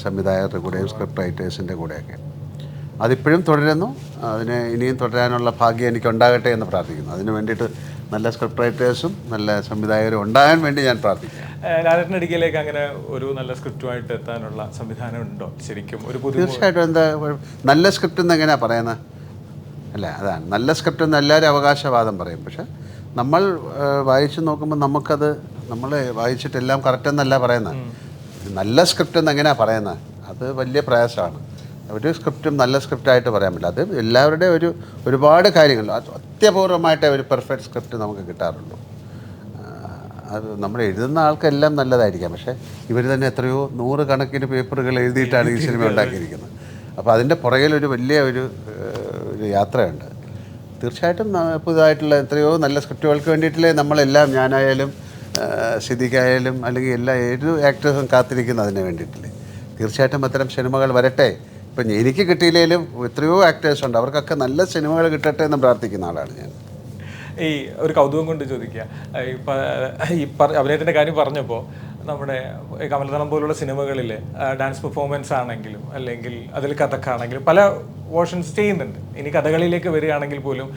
സംവിധായകരുടെ കൂടെയും സ്ക്രിപ്റ്റ് റൈറ്റേഴ്സിൻ്റെ കൂടെയൊക്കെ അതിപ്പോഴും തുടരുന്നു. അതിന് ഇനിയും തുടരാനുള്ള ഭാഗ്യം എനിക്കുണ്ടാകട്ടെ എന്ന് പ്രാർത്ഥിക്കുന്നു. അതിന് വേണ്ടിയിട്ട് നല്ല സ്ക്രിപ്റ്റ് റൈറ്റേഴ്സും നല്ല സംവിധായകരും ഉണ്ടാകാൻ വേണ്ടി ഞാൻ പ്രാർത്ഥിക്കുന്നു. ലാലേട്ടനടിക്കലേക്ക് അങ്ങനെ ഒരു നല്ല സ്ക്രിപ്റ്റുമായിട്ട് എത്താനുള്ള സംവിധാനം ഉണ്ടോ ശരിക്കും? തീർച്ചയായിട്ടും. എന്താ നല്ല സ്ക്രിപ്റ്റ് എന്ന് എങ്ങനെയാണ് പറയുന്നത്? അല്ല, അതാണ് നല്ല സ്ക്രിപ്റ്റ് എന്ന് എല്ലാവരും അവകാശവാദം പറയും. പക്ഷെ നമ്മൾ വായിച്ചു നോക്കുമ്പോൾ നമ്മൾ വായിച്ചിട്ടെല്ലാം കറക്റ്റ് എന്നല്ല പറയുന്നത്. നല്ല സ്ക്രിപ്റ്റ് എന്ന് എങ്ങനെയാണ് പറയുന്നത്? അത് വലിയ പ്രയാസമാണ്. ഒരു സ്ക്രിപ്റ്റും നല്ല സ്ക്രിപ്റ്റായിട്ട് പറയാൻ പറ്റില്ല. അത് എല്ലാവരുടെയും ഒരുപാട് കാര്യങ്ങൾ അത്യപൂർവമായിട്ട് ഒരു പെർഫെക്റ്റ് സ്ക്രിപ്റ്റ് നമുക്ക് കിട്ടാറുള്ളൂ. അത് നമ്മൾ എഴുതുന്ന ആൾക്കെല്ലാം നല്ലതായിരിക്കാം. പക്ഷേ ഇവർ തന്നെ എത്രയോ 100 കണക്കിന് പേപ്പറുകൾ എഴുതിയിട്ടാണ് ഈ സിനിമ ഉണ്ടാക്കിയിരിക്കുന്നത്. അപ്പോൾ അതിൻ്റെ പുറകിൽ ഒരു വലിയ ഒരു യാത്രയുണ്ട്. തീർച്ചയായിട്ടും പുതുതായിട്ടുള്ള എത്രയോ നല്ല സ്ക്രിപ്റ്റുകൾക്ക് വേണ്ടിയിട്ടില്ലേ നമ്മളെല്ലാം, ഞാനായാലും സിദ്ദിഖായാലും അല്ലെങ്കിൽ ഏത് ആക്ടേഴ്സും കാത്തിരിക്കുന്നു അതിന് വേണ്ടിയിട്ടില്ലേ. തീർച്ചയായിട്ടും അത്തരം സിനിമകൾ വരട്ടെ. ഇപ്പം എനിക്ക് കിട്ടിയില്ലെങ്കിലും എത്രയോ ആക്ടേഴ്സ് ഉണ്ട്, അവർക്കൊക്കെ നല്ല സിനിമകൾ കിട്ടട്ടെ എന്ന് പ്രാർത്ഥിക്കുന്ന ആളാണ് ഞാൻ. ഈ ഒരു കൗതുകം കൊണ്ട് ചോദിക്കുക, ഈ അഭിനയത്തിൻ്റെ കാര്യം പറഞ്ഞപ്പോൾ നമ്മുടെ കമലതളം പോലുള്ള സിനിമകളിൽ ഡാൻസ് പെർഫോമൻസ് ആണെങ്കിലും അല്ലെങ്കിൽ അതിൽ കഥക്കാണെങ്കിലും പല വേർഷൻസ് ചെയ്യുന്നുണ്ട്. ഇനി കഥകളിലേക്ക് വരികയാണെങ്കിൽ പോലും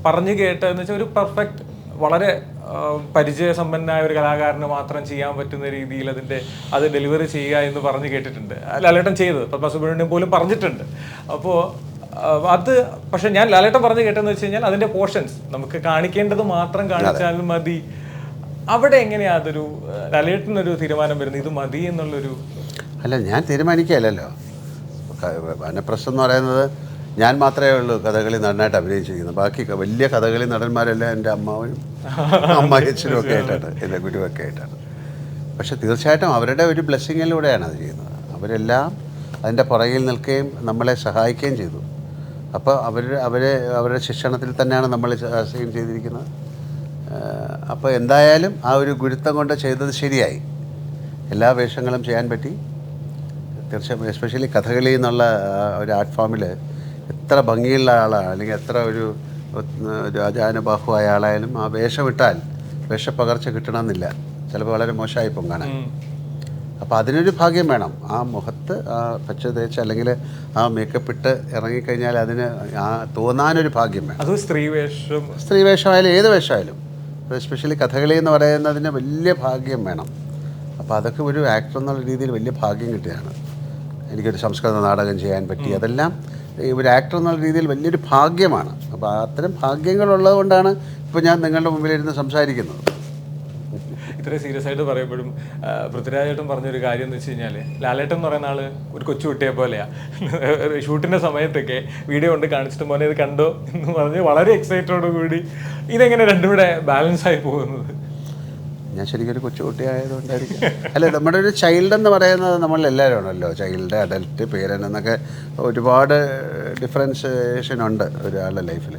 പറഞ്ഞു കേട്ടതെന്ന് വെച്ചാൽ ഒരു പെർഫെക്റ്റ്, വളരെ പരിചയസമ്പന്നനായ ഒരു കലാകാരന് മാത്രം ചെയ്യാൻ പറ്റുന്ന രീതിയിൽ അത് ഡെലിവറി ചെയ്യുക എന്ന് പറഞ്ഞു കേട്ടിട്ടുണ്ട്. ലാലേട്ടൻ ചെയ്തത് പത്മസുബ്രഹ്മണ്യം പോലും പറഞ്ഞിട്ടുണ്ട്. അപ്പോൾ അത് പക്ഷെ ഞാൻ ലാലേട്ടൻ പറഞ്ഞു കേട്ടെന്ന് വെച്ച് കഴിഞ്ഞാൽ അതിൻ്റെ പോർഷൻസ് നമുക്ക് കാണിക്കേണ്ടത് മാത്രം കാണിച്ചാലും മതി. അവിടെ എങ്ങനെയാ അതൊരു ലാലേട്ടനൊരു തീരുമാനം വരുന്നത്, ഇത് മതി എന്നുള്ളൊരു? അല്ല, ഞാൻ തീരുമാനിക്കുകയല്ലോ. വനപ്രസ്ഥം എന്ന് പറയുന്നത് ഞാൻ മാത്രമേ ഉള്ളൂ കഥകളി നടനായിട്ട് അഭിനയിച്ചിരിക്കുന്നത്. ബാക്കി വലിയ കഥകളി നടന്മാരെല്ലാം എൻ്റെ അമ്മാവനും അമ്മായിയച്ഛനും ഒക്കെ ആയിട്ടാണ്, എൻ്റെ ഗുരുവൊക്കെ ആയിട്ടാണ്. പക്ഷെ തീർച്ചയായിട്ടും അവരുടെ ഒരു ബ്ലെസ്സിങ്ങിലൂടെയാണ് അത് ചെയ്യുന്നത്. അവരെല്ലാം അതിൻ്റെ പുറകിൽ നിൽക്കുകയും നമ്മളെ സഹായിക്കുകയും ചെയ്തു. അപ്പോൾ അവരുടെ ശിക്ഷണത്തിൽ തന്നെയാണ് നമ്മൾ സീൻ ചെയ്തിരിക്കുന്നത്. അപ്പോൾ എന്തായാലും ആ ഒരു ഗുരുത്വം കൊണ്ട് ചെയ്തത് ശരിയായി. എല്ലാ വേഷങ്ങളും ചെയ്യാൻ പറ്റി. തീർച്ചയായും എസ്പെഷ്യലി കഥകളി എന്നുള്ള ഒരു ആർട്ട് ഫോമിൽ എത്ര ഭംഗിയുള്ള ആളാണ്, അല്ലെങ്കിൽ എത്ര ഒരു രാജാനുബാഹുവായ ആളായാലും ആ വേഷമിട്ടാൽ വേഷപ്പകർച്ച കിട്ടണമെന്നില്ല. ചിലപ്പോൾ വളരെ മോശമായിപ്പം കാണാൻ. അപ്പോൾ അതിനൊരു ഭാഗ്യം വേണം. ആ മുഖത്ത് ആ പച്ച തേച്ച് അല്ലെങ്കിൽ ആ മേക്കപ്പ് ഇട്ട് ഇറങ്ങിക്കഴിഞ്ഞാൽ അതിന് ആ തോന്നാനൊരു ഭാഗ്യം വേണം. അത് സ്ത്രീ വേഷമായാലും ഏത് വേഷമായാലും, എസ്പെഷ്യലി കഥകളി എന്ന് പറയുന്നതിന് വലിയ ഭാഗ്യം വേണം. അപ്പോൾ അതൊക്കെ ഒരു ആക്ടർ എന്നുള്ള രീതിയിൽ വലിയ ഭാഗ്യം കിട്ടുകയാണ്. എനിക്കൊരു സംസ്കൃത നാടകം ചെയ്യാൻ പറ്റി, അതെല്ലാം ഒരു ആക്ടർ എന്നുള്ള രീതിയിൽ വലിയൊരു ഭാഗ്യമാണ്. അപ്പോൾ അത്തരം ഭാഗ്യങ്ങളുള്ളത് കൊണ്ടാണ് ഇപ്പോൾ ഞാൻ നിങ്ങളുടെ മുമ്പിലിരുന്ന് സംസാരിക്കുന്നത്. ഇത്രയും സീരിയസ് ആയിട്ട് പറയുമ്പോഴും പൃഥ്വിരാജേട്ടൻ പറഞ്ഞൊരു കാര്യം എന്ന് വെച്ച് കഴിഞ്ഞാൽ, ലാലേട്ടൻ എന്ന് പറയുന്ന ആൾ ഒരു കൊച്ചുകുട്ടിയെ പോലെയാണ്. ഷൂട്ടിൻ്റെ സമയത്തൊക്കെ വീഡിയോ കൊണ്ട് കാണിച്ചിട്ട് മോനെ ഇത് കണ്ടോ എന്ന് പറഞ്ഞ് വളരെ എക്സൈറ്റോട് കൂടി ഇതെങ്ങനെ രണ്ടും കൂടെ ബാലൻസ് ആയി പോകുന്നത്? ഞാൻ ശരിക്കും ഒരു കൊച്ചുകുട്ടിയായതുകൊണ്ടായിരിക്കും. അല്ല, നമ്മുടെ ഒരു ചൈൽഡ് എന്ന് പറയുന്നത് നമ്മളെല്ലാവരും ആണല്ലോ. ചൈൽഡ്, അഡൽട്ട്, പേരൻ എന്നൊക്കെ ഒരുപാട് ഡിഫറൻസിയേഷൻ ഉണ്ട് ഒരാളുടെ ലൈഫിൽ.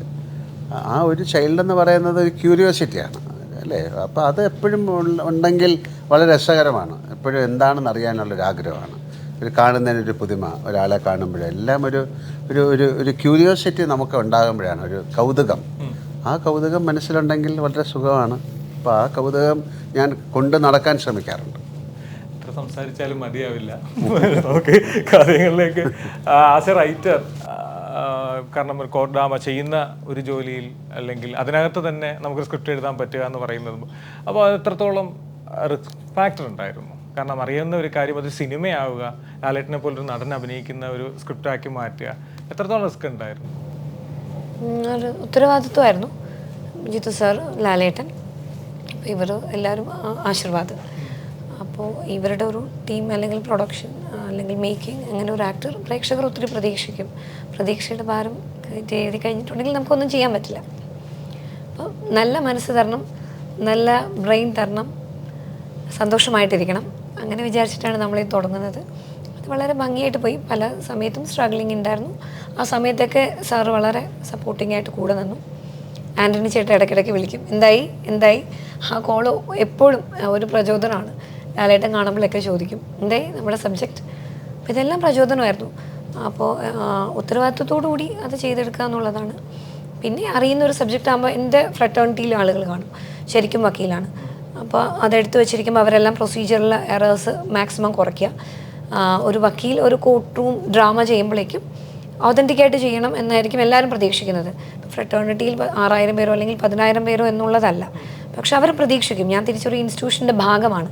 ആ ഒരു ചൈൽഡ് എന്ന് പറയുന്നത് ഒരു ക്യൂരിയോസിറ്റിയാണ് അല്ലേ. അപ്പോൾ അത് എപ്പോഴും ഉണ്ടെങ്കിൽ വളരെ രസകരമാണ്. എപ്പോഴും എന്താണെന്ന് അറിയാനുള്ളൊരാഗ്രഹമാണ്. ഒരു കാണുന്നതിനൊരു പുതുമ, ഒരാളെ കാണുമ്പോഴെല്ലാം ഒരു ഒരു ഒരു ക്യൂരിയോസിറ്റി നമുക്ക് ഉണ്ടാകുമ്പോഴാണ് ഒരു കൗതുകം. ആ കൗതുകം മനസ്സിലുണ്ടെങ്കിൽ വളരെ സുഖമാണ്. അപ്പോൾ ആ കൗതുകം ഞാൻ കൊണ്ട് നടക്കാൻ ശ്രമിക്കാറുണ്ട്. എത്ര സംസാരിച്ചാലും മതിയാവില്ല. നമുക്ക് കാര്യങ്ങളിലേക്ക് ആസ് എ റൈറ്റർ, കാരണം ഒരു കോർട്ട് ഡ്രാമ ചെയ്യുന്ന ഒരു ജോലിയിൽ അല്ലെങ്കിൽ അതിനകത്ത് തന്നെ നമുക്ക് സ്ക്രിപ്റ്റ് എഴുതാൻ പറ്റുക എന്ന് പറയുന്നത്, അപ്പോൾ അത് എത്രത്തോളം റിസ്ക് ഫാക്ടർ ഉണ്ടായിരുന്നു? കാരണം അറിയുന്ന ഒരു കാര്യം അത് സിനിമയാവുക, ലാലേട്ടനെ പോലൊരു നടൻ അഭിനയിക്കുന്ന ഒരു സ്ക്രിപ്റ്റാക്കി മാറ്റുക, എത്രത്തോളം റിസ്ക് ഉണ്ടായിരുന്നു? ഒരു ഉത്തരവാദിത്വമായിരുന്നു. ജിത്തു സാർ, ലാലേട്ടൻ, ഇവർ എല്ലാവരും ആശീർവാദ്. അപ്പോൾ ഇവരുടെ ഒരു ടീം അല്ലെങ്കിൽ പ്രൊഡക്ഷൻ അല്ലെങ്കിൽ മേക്കിംഗ്, അങ്ങനെ ഒരു ആക്ടർ പ്രേക്ഷകർ ഒത്തിരി പ്രതീക്ഷിക്കും. പ്രതീക്ഷയുടെ ഭാരം എഴുതി കഴിഞ്ഞിട്ടുണ്ടെങ്കിൽ നമുക്കൊന്നും ചെയ്യാൻ പറ്റില്ല. അപ്പോൾ നല്ല മനസ്സ് തരണം, നല്ല ബ്രെയിൻ തരണം, സന്തോഷമായിട്ടിരിക്കണം. അങ്ങനെ വിചാരിച്ചിട്ടാണ് നമ്മളീ തുടങ്ങുന്നത്. അത് വളരെ ഭംഗിയായിട്ട് പോയി. പല സമയത്തും സ്ട്രഗ്ലിംഗ് ഉണ്ടായിരുന്നു. ആ സമയത്തൊക്കെ സാറ് വളരെ സപ്പോർട്ടിംഗ് ആയിട്ട് കൂടെ നിന്നു. ആൻ്റണി ചേട്ടൻ ഇടയ്ക്കിടയ്ക്ക് വിളിക്കും, എന്തായി. ആ കോള് എപ്പോഴും ഒരു പ്രചോദനമാണ്. ലാലേട്ടൻ കാണുമ്പോഴൊക്കെ ചോദിക്കും, എന്തായി നമ്മുടെ സബ്ജക്റ്റ്. അപ്പോൾ ഇതെല്ലാം പ്രചോദനമായിരുന്നു. അപ്പോൾ ഉത്തരവാദിത്വത്തോടു കൂടി അത് ചെയ്തെടുക്കുക എന്നുള്ളതാണ്. പിന്നെ അറിയുന്നൊരു സബ്ജക്റ്റ് ആകുമ്പോൾ എൻ്റെ ഫ്രട്ടേണിറ്റിയിൽ ആളുകൾ കാണും, ശരിക്കും വക്കീലാണ്. അപ്പോൾ അതെടുത്ത് വെച്ചിരിക്കുമ്പോൾ അവരെല്ലാം പ്രൊസീജിയറിൽ എറേഴ്സ് മാക്സിമം കുറയ്ക്കുക. ഒരു വക്കീൽ ഒരു കോർട്ട് റൂം ഡ്രാമ ചെയ്യുമ്പോഴേക്കും ഓതൻറ്റിക്കായിട്ട് ചെയ്യണം എന്നായിരിക്കും എല്ലാവരും പ്രതീക്ഷിക്കുന്നത്. ഫ്രട്ടേണിറ്റിയിൽ 6000 പേരോ അല്ലെങ്കിൽ 10000 പേരോ എന്നുള്ളതല്ല. പക്ഷെ അവർ പ്രതീക്ഷിക്കും ഞാൻ തിരിച്ചൊരു ഇൻസ്റ്റിറ്റ്യൂഷൻ്റെ ഭാഗമാണ്.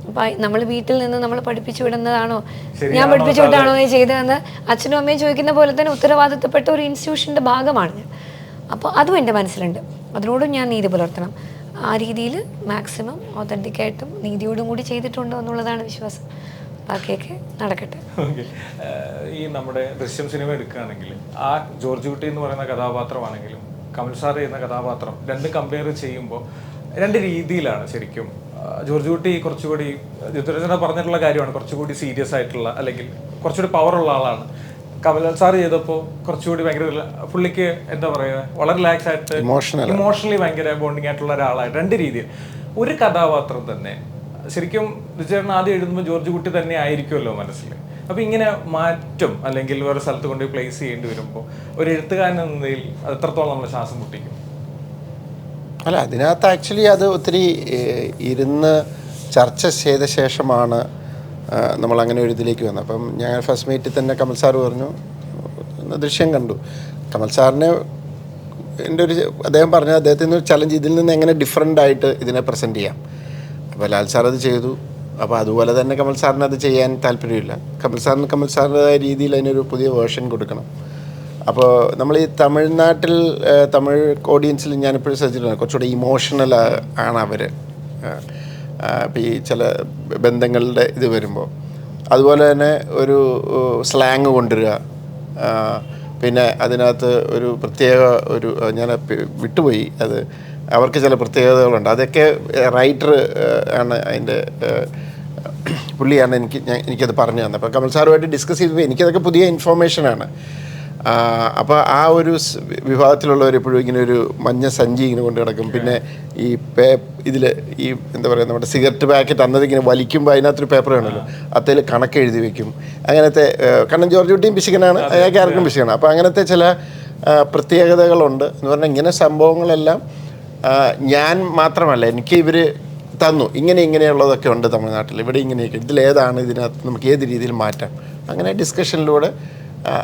അപ്പോൾ നമ്മൾ വീട്ടിൽ നിന്ന് നമ്മൾ പഠിപ്പിച്ചു വിടുന്നതാണോ, ഞാൻ പഠിപ്പിച്ചു വിട്ടാണോ ചെയ്തതെന്ന് അച്ഛനും അമ്മയും ചോദിക്കുന്ന പോലെ തന്നെ ഉത്തരവാദിത്തപ്പെട്ട ഒരു ഇൻസ്റ്റിറ്റ്യൂഷൻ്റെ ഭാഗമാണ് ഞാൻ. അപ്പോൾ അതും എൻ്റെ മനസ്സിലുണ്ട്. അതിനോടും ഞാൻ നീതി പുലർത്തണം. ആ രീതിയിൽ മാക്സിമം ഓതൻറ്റിക്കായിട്ടും നീതിയോടും കൂടി ചെയ്തിട്ടുണ്ടോ എന്നുള്ളതാണ് വിശ്വാസം. ബാക്കിയൊക്കെ നടക്കട്ടെ. ഈ നമ്മുടെ ദൃശ്യം സിനിമ എടുക്കുകയാണെങ്കിൽ ആ ജോർജ് കുട്ടി എന്ന് പറയുന്ന കഥാപാത്രമാണെങ്കിലും കമൽ സാർ ചെയ്യുന്ന കഥാപാത്രം രണ്ടും കമ്പയർ ചെയ്യുമ്പോൾ രണ്ട് രീതിയിലാണ് ശരിക്കും. ജോർജ് കുട്ടി കുറച്ചുകൂടി ജിത്തുരചന പറഞ്ഞിട്ടുള്ള കാര്യമാണ്, കുറച്ചുകൂടി സീരിയസ് ആയിട്ടുള്ള അല്ലെങ്കിൽ കുറച്ചുകൂടി പവറുള്ള ആളാണ്. കമൽ സാർ ചെയ്തപ്പോൾ കുറച്ചുകൂടി ഭയങ്കര പുള്ളിക്ക് എന്താ പറയുക, വളരെ റിലാക്സ് ആയിട്ട് ഇമോഷണലി ഭയങ്കര ബോണ്ടിങ് ആയിട്ടുള്ള ഒരാളായിട്ട് രണ്ട് രീതിയിൽ ഒരു കഥാപാത്രം തന്നെ. ശരിക്കും ചേട്ടൻ ആദ്യം എഴുതുമ്പോൾ ജോർജ് കുട്ടി തന്നെ ആയിരിക്കുമല്ലോ മനസ്സിൽ. അപ്പോൾ ഇങ്ങനെ മാറ്റം അല്ലെങ്കിൽ വേറെ സ്ഥലത്ത് കൊണ്ട് പ്ലേസ് ചെയ്യേണ്ടി വരുമ്പോൾ ഒരു എഴുത്തുകാരൻ എന്ന നിലയിൽ അത് എത്രത്തോളം നമ്മൾ ശ്വാസം മുട്ടിക്കും? അല്ല, അതിനകത്ത് ആക്ച്വലി അത് ഒത്തിരി ഇരുന്ന് ചർച്ച ചെയ്ത ശേഷമാണ് നമ്മളങ്ങനെ ഒരു ഇതിലേക്ക് വന്നത്. അപ്പം ഞാൻ ഫസ്റ്റ് മീറ്റിൽ തന്നെ കമൽ സാർ പറഞ്ഞു, ദൃശ്യം കണ്ടു. കമൽ സാറിനെ എൻ്റെ ഒരു അദ്ദേഹം പറഞ്ഞ അദ്ദേഹത്തിൻ്റെ ഒരു ചലഞ്ച്, ഇതിൽ നിന്ന് എങ്ങനെ ഡിഫറെൻ്റ് ആയിട്ട് ഇതിനെ പ്രസൻറ്റ് ചെയ്യാം. അപ്പോൾ ലാൽ സാർ അത് ചെയ്തു. അപ്പോൾ അതുപോലെ തന്നെ കമൽ സാറിന് അത് ചെയ്യാൻ താല്പര്യമില്ല. കമൽ സാറിൻ്റെതായ രീതിയിൽ അതിനൊരു പുതിയ വേർഷൻ കൊടുക്കണം. അപ്പോൾ നമ്മൾ ഈ തമിഴ്നാട്ടിൽ തമിഴ് ഓഡിയൻസിൽ ഞാനിപ്പോഴും ശ്രദ്ധിച്ചിട്ടുണ്ട്, കുറച്ചുകൂടെ ഇമോഷണൽ ആണ് അവർ. ഇപ്പോൾ ഈ ചില ബന്ധങ്ങളുടെ ഇത് വരുമ്പോൾ അതുപോലെ തന്നെ ഒരു സ്ലാങ് കൊണ്ടുവരിക, പിന്നെ അതിനകത്ത് ഒരു പ്രത്യേക ഞാൻ വിട്ടുപോയി, അത് അവർക്ക് ചില പ്രത്യേകതകളുണ്ട്. അതൊക്കെ റൈറ്റർ ആണ് അതിൻ്റെ പുള്ളിയാണ് എനിക്കത് പറഞ്ഞു തന്നത്. അപ്പോൾ കമൽ സാറുമായിട്ട് ഡിസ്കസ് ചെയ്തപ്പോൾ എനിക്കതൊക്കെ പുതിയ ഇൻഫോർമേഷനാണ്. അപ്പോൾ ആ ഒരു വിഭാഗത്തിലുള്ളവർ എപ്പോഴും ഇങ്ങനെ ഒരു മഞ്ഞ സഞ്ചി ഇങ്ങനെ കൊണ്ട് കിടക്കും. പിന്നെ ഈ ഇതിൽ ഈ എന്താ പറയുക, നമ്മുടെ സിഗരറ്റ് പാക്കറ്റ് അന്നതിങ്ങനെ വലിക്കുമ്പോൾ അതിനകത്തൊരു പേപ്പർ കാണുമല്ലോ, അതിൽ കണക്ക് എഴുതി വെക്കും. അങ്ങനത്തെ കണ്ണൻ ജോർജ് കുട്ടിയും പിശുക്കനാണ്, ക്യാരക്ടറും പിശുക്കനാണ്. അപ്പോൾ അങ്ങനത്തെ ചില പ്രത്യേകതകളുണ്ട് എന്ന് പറഞ്ഞാൽ ഇങ്ങനെ സംഭവങ്ങളെല്ലാം ഞാൻ മാത്രമല്ല, എനിക്ക് ഇവർ തന്നു. ഇങ്ങനെയുള്ളതൊക്കെ ഉണ്ട് തമിഴ്നാട്ടിൽ, ഇവിടെ ഇങ്ങനെയൊക്കെ, ഇതിലേതാണ് ഇതിനകത്ത് നമുക്ക് ഏത് രീതിയിൽ മാറ്റാം, അങ്ങനെ ഡിസ്കഷനിലൂടെ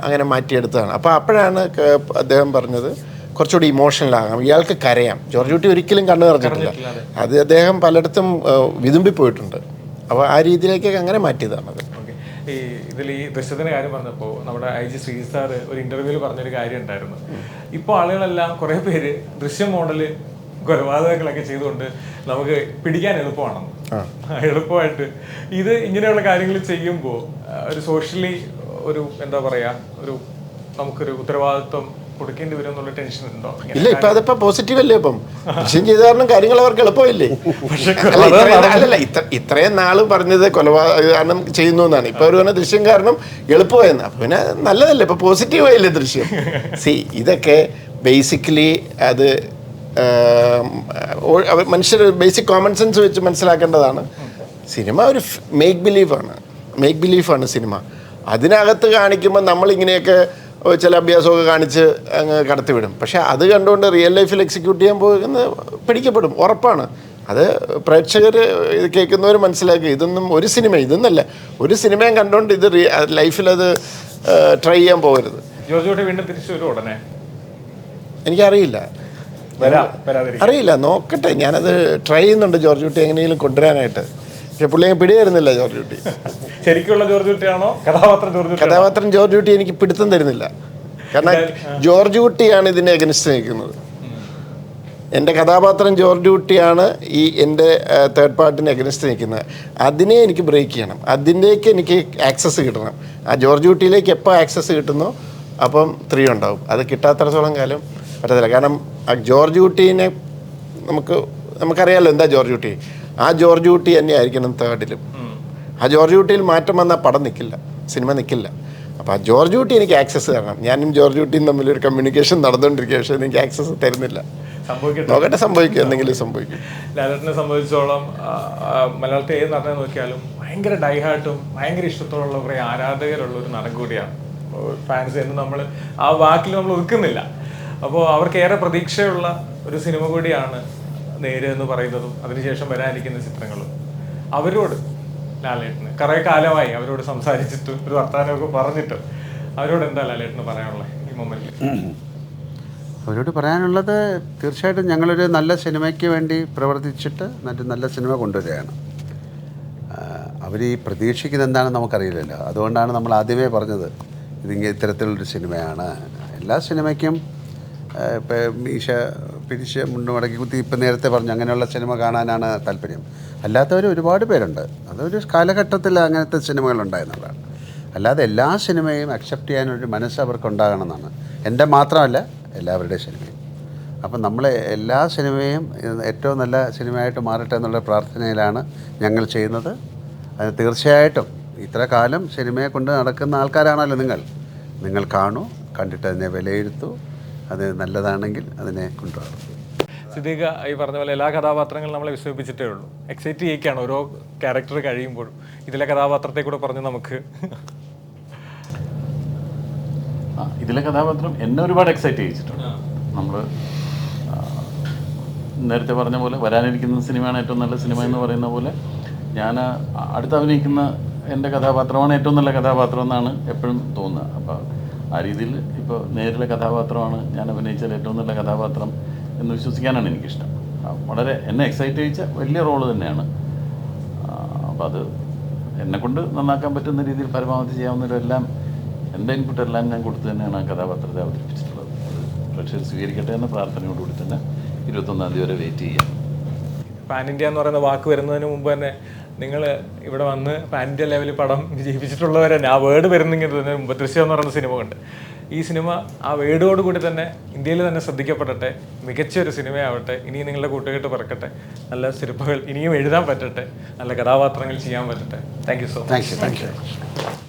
അങ്ങനെ മാറ്റിയെടുത്തതാണ്. അപ്പോൾ അപ്പോഴാണ് അദ്ദേഹം പറഞ്ഞത് കുറച്ചുകൂടി ഇമോഷണലാകാം, ഇയാൾക്ക് കരയാം. ജോർജ് കുട്ടി ഒരിക്കലും കണ്ണു നിറഞ്ഞിട്ടില്ല, അത് അദ്ദേഹം പലയിടത്തും വിതുമ്പിപ്പോയിട്ടുണ്ട്. അപ്പോൾ ആ രീതിയിലേക്കൊക്കെ അങ്ങനെ മാറ്റിയതാണത്. ഈ ഇതിൽ ഈ ദൃശ്യത്തിൻ്റെ കാര്യം പറഞ്ഞപ്പോൾ നമ്മുടെ IG ശ്രീജിത്ത് സാർ ഒരു ഇൻ്റർവ്യൂവിൽ പറഞ്ഞൊരു കാര്യം ഉണ്ടായിരുന്നു. ഇപ്പോൾ ആളുകളെല്ലാം കുറേ പേര് ദൃശ്യം മോഡല് കൊലപാതകങ്ങളൊക്കെ ചെയ്തുകൊണ്ട് നമുക്ക് പിടിക്കാൻ എളുപ്പമാണെന്ന്, എളുപ്പമായിട്ട് ഇത് ഇങ്ങനെയുള്ള കാര്യങ്ങൾ ചെയ്യുമ്പോൾ ഒരു സോഷ്യലി ഒരു എന്താ പറയുക, ഒരു നമുക്കൊരു ഉത്തരവാദിത്വം കൊടുക്കേണ്ടി വരും എന്നുള്ള ടെൻഷൻ ഉണ്ടോ? ഇല്ല, ഇപ്പം അതിപ്പോൾ പോസിറ്റീവ് അല്ലേ. ഇപ്പം ദൃശ്യം ചെയ്ത കാരണം കാര്യങ്ങൾ അവർക്ക് എളുപ്പമില്ലേ. അല്ലല്ല, ഇത്രയും നാൾ പറഞ്ഞത് കൊലപാതകം ചെയ്യുന്നു എന്നാണ്, ഇപ്പം അവർ പറഞ്ഞ ദൃശ്യം കാരണം എളുപ്പമായെന്ന്. അപ്പം പിന്നെ നല്ലതല്ലേ, ഇപ്പം പോസിറ്റീവായില്ലേ ദൃശ്യം. ഇതൊക്കെ ബേസിക്കലി അത് മനുഷ്യർ ബേസിക് കോമൺ സെൻസ് വെച്ച് മനസ്സിലാക്കേണ്ടതാണ്. സിനിമ ഒരു മേക്ക് ബിലീഫാണ് സിനിമ. അതിനകത്ത് കാണിക്കുമ്പോൾ നമ്മളിങ്ങനെയൊക്കെ ചില അഭ്യാസമൊക്കെ കാണിച്ച് അങ്ങ് കടത്തിവിടും. പക്ഷേ അത് കണ്ടുകൊണ്ട് റിയൽ ലൈഫിൽ എക്സിക്യൂട്ട് ചെയ്യാൻ പോകുന്ന പിടിക്കപ്പെടും, ഉറപ്പാണ്. അത് പ്രേക്ഷകർ ഇത് കേൾക്കുന്നവർ മനസ്സിലാക്കുക, ഇതൊന്നും ഒരു ഇതൊന്നല്ല, ഒരു സിനിമയും കണ്ടുകൊണ്ട് ഇത് ലൈഫിൽ അത് ട്രൈ ചെയ്യാൻ പോകരുത്. ജോർജ് കുട്ടി വീണ്ടും തിരിച്ചു വരും ഉടനെ? എനിക്കറിയില്ല, നോക്കട്ടെ. ഞാനത് ട്രൈ ചെയ്യുന്നുണ്ട് ജോർജ് കുട്ടി എങ്ങനെയെങ്കിലും കൊണ്ടുവരാനായിട്ട്. പക്ഷെ പുള്ളി പിടി തരുന്നില്ല ജോർജ് കുട്ടി. ശരിക്കുള്ള ജോർജ് കുട്ടിയാണോ കഥാപാത്രം ജോർജ് കുട്ടി എനിക്ക് പിടുത്തം തരുന്നില്ല. കാരണം ജോർജ് കുട്ടിയാണ് ഇതിനെ അഗനിസ്റ്റ് നിൽക്കുന്നത്. എൻ്റെ കഥാപാത്രം ജോർജ് കുട്ടിയാണ് ഈ എൻ്റെ തേർഡ് പാർട്ടിനെ അഗനിസ്റ്റ് നിൽക്കുന്നത്. അതിനെ എനിക്ക് ബ്രേക്ക് ചെയ്യണം, അതിൻ്റെക്ക് എനിക്ക് ആക്സസ് കിട്ടണം. ആ ജോർജ് കുട്ടിയിലേക്ക് എപ്പോൾ ആക്സസ് കിട്ടുന്നോ അപ്പം 3 ഉണ്ടാവും. അത് കിട്ടാത്തടത്തോളം കാലം പറ്റത്തില്ല. കാരണം ആ ജോർജ് കുട്ടീനെ നമുക്കറിയാമല്ലോ എന്താ ജോർജ് കുട്ടി. ആ ജോർജ് കുട്ടി തന്നെ ആയിരിക്കണം തേർഡിലും. ആ ജോർജ് കുട്ടിയിൽ മാറ്റം വന്നാൽ പടം നിൽക്കില്ല, സിനിമ നിൽക്കില്ല. അപ്പോൾ ആ ജോർജ് കുട്ടി എനിക്ക് ആക്സസ് തരണം. ഞാനും ജോർജ് കുട്ടിയും തമ്മിലൊരു കമ്മ്യൂണിക്കേഷൻ നടന്നുകൊണ്ടിരിക്കുക, പക്ഷേ എനിക്ക് ആക്സസ് തരുന്നില്ല. നോക്കട്ടെ, സംഭവിക്കും, എന്തെങ്കിലും സംഭവിക്കും. ലാലേട്ടനെ സംബന്ധിച്ചോളം മലയാളത്തിൽ ഏത് നടനെ നോക്കിയാലും ഭയങ്കര ഡൈഹാർട്ടും ഭയങ്കര ഇഷ്ടത്തോടുള്ള കുറേ ആരാധകരുള്ള ഒരു നടൻ കൂടിയാണ്. ഫാൻസ് എന്ന് നമ്മൾ ആ വാക്കിൽ നമ്മൾ ഒതുക്കുന്നില്ല. അപ്പോൾ അവർക്ക് ഏറെ പ്രതീക്ഷയുള്ള ഒരു സിനിമ കൂടിയാണ് നേര് എന്ന് പറയുന്നതും അതിനുശേഷം വരാനിരിക്കുന്ന ചിത്രങ്ങളും. അവരോട് ലാലേട്ടന് കുറേ കാലമായി അവരോട് സംസാരിച്ചിട്ട് ഒരു വർത്തമാനമൊക്കെ പറഞ്ഞിട്ട് അവരോട് എന്താ ലാലേട്ടന് പറയാനുള്ളത് ഈ മൊമെന്റിൽ? അവരോട് പറയാനുള്ളത് തീർച്ചയായിട്ടും ഞങ്ങളൊരു നല്ല സിനിമയ്ക്ക് വേണ്ടി പ്രവർത്തിച്ചിട്ട് നല്ല സിനിമ കൊണ്ടുവരികയാണ്. അവർ ഈ പ്രതീക്ഷിക്കുന്നത് എന്താണെന്ന് നമുക്കറിയില്ലല്ലോ. അതുകൊണ്ടാണ് നമ്മൾ ആദ്യമേ പറഞ്ഞത് ഇതിങ്ങനെ ഇത്തരത്തിലുള്ളൊരു സിനിമയാണ്. എല്ലാ സിനിമയ്ക്കും ഇപ്പം മീശ പിരിച്ച് മുണ്ട് മടക്കി കുത്തി ഇപ്പം നേരത്തെ പറഞ്ഞു അങ്ങനെയുള്ള സിനിമ കാണാനാണ് താല്പര്യം. അല്ലാത്തവർ ഒരുപാട് പേരുണ്ട്. അതൊരു കാലഘട്ടത്തിൽ അങ്ങനത്തെ സിനിമകളുണ്ടായിരുന്നതാണ്. അല്ലാതെ എല്ലാ സിനിമയും അക്സെപ്റ്റ് ചെയ്യാനൊരു മനസ്സ് അവർക്കുണ്ടാകണമെന്നാണ്. എൻ്റെ മാത്രമല്ല, എല്ലാവരുടെയും സിനിമയും. അപ്പം നമ്മൾ എല്ലാ സിനിമയും ഏറ്റവും നല്ല സിനിമയായിട്ട് മാറട്ടെ എന്നുള്ള പ്രാർത്ഥനയിലാണ് ഞങ്ങൾ ചെയ്യുന്നത്. അത് തീർച്ചയായിട്ടും ഇത്ര കാലം സിനിമയെ കൊണ്ട് നടക്കുന്ന ആൾക്കാരാണല്ലോ നിങ്ങൾ കാണൂ, കണ്ടിട്ട് അതിനെ വിലയിരുത്തൂ, അത് നല്ലതാണെങ്കിൽ അതിനെ കൊണ്ടുപോകണം. സിദ്ദീഖ ഈ പറഞ്ഞ പോലെ എല്ലാ കഥാപാത്രങ്ങളും നമ്മളെ വിസ്മയിപ്പിച്ചിട്ടേ ഉള്ളൂ. എക്സൈറ്റ് ചെയ്യിക്കുകയാണ് ഓരോ ക്യാരക്ടർ കഴിയുമ്പോഴും. ഇതിലെ കഥാപാത്രത്തെ കൂടെ പറഞ്ഞ് നമുക്ക് ഇതിലെ കഥാപാത്രം എന്നെ ഒരുപാട് എക്സൈറ്റ് ചെയ്യിച്ചിട്ടുണ്ട്. നമ്മൾ നേരത്തെ പറഞ്ഞ പോലെ വരാനിരിക്കുന്ന സിനിമയാണ് ഏറ്റവും നല്ല സിനിമ എന്ന് പറയുന്ന പോലെ ഞാൻ അടുത്ത് അഭിനയിക്കുന്ന എൻ്റെ കഥാപാത്രമാണ് ഏറ്റവും നല്ല കഥാപാത്രം എന്നാണ് എപ്പോഴും തോന്നുക. അപ്പോൾ ആ രീതിയിൽ ഇപ്പോൾ നേരിലെ കഥാപാത്രമാണ് ഞാൻ അഭിനയിച്ചാൽ ഏറ്റവും നല്ല കഥാപാത്രം എന്ന് വിശ്വസിക്കാനാണ് എനിക്കിഷ്ടം. വളരെ എന്നെ എക്സൈറ്റ് ചെയ്യിച്ച വലിയ റോള് തന്നെയാണ്. അപ്പോൾ അത് എന്നെക്കൊണ്ട് നന്നാക്കാൻ പറ്റുന്ന രീതിയിൽ പരമാവധി ചെയ്യാവുന്നവരെല്ലാം എൻ്റെ ഇൻപുട്ടെല്ലാം ഞാൻ കൊടുത്ത് തന്നെയാണ് ആ കഥാപാത്രത്തെ അവതരിപ്പിച്ചിട്ടുള്ളത്. അത് പ്രേക്ഷകർ സ്വീകരിക്കട്ടെ എന്ന പ്രാർത്ഥനയോടുകൂടി തന്നെ 21-ാം തീയതി വരെ വെയിറ്റ് ചെയ്യാം. പാൻ ഇന്ത്യ എന്ന് പറയുന്ന വാക്ക് വരുന്നതിന് മുമ്പ് തന്നെ നിങ്ങൾ ഇവിടെ വന്ന് പാൻ ഇന്ത്യ ലെവലിൽ പടം വിജയിപ്പിച്ചിട്ടുള്ളവർ തന്നെ ആ വേർഡ് വരുന്നെങ്കിൽ തന്നെ മുമ്പ് ദൃശ്യം എന്ന് പറയുന്ന സിനിമ കൊണ്ട് ഈ സിനിമ ആ വേർഡോട് കൂടി തന്നെ ഇന്ത്യയിൽ തന്നെ ശ്രദ്ധിക്കപ്പെടട്ടെ, മികച്ചൊരു സിനിമയാവട്ടെ, ഇനിയും നിങ്ങളുടെ കൂട്ടുകെട്ട് പറക്കട്ടെ, നല്ല സിനിമകൾ ഇനിയും എഴുതാൻ പറ്റട്ടെ, നല്ല കഥാപാത്രങ്ങൾ ചെയ്യാൻ പറ്റട്ടെ. Thank you so much. Thank U.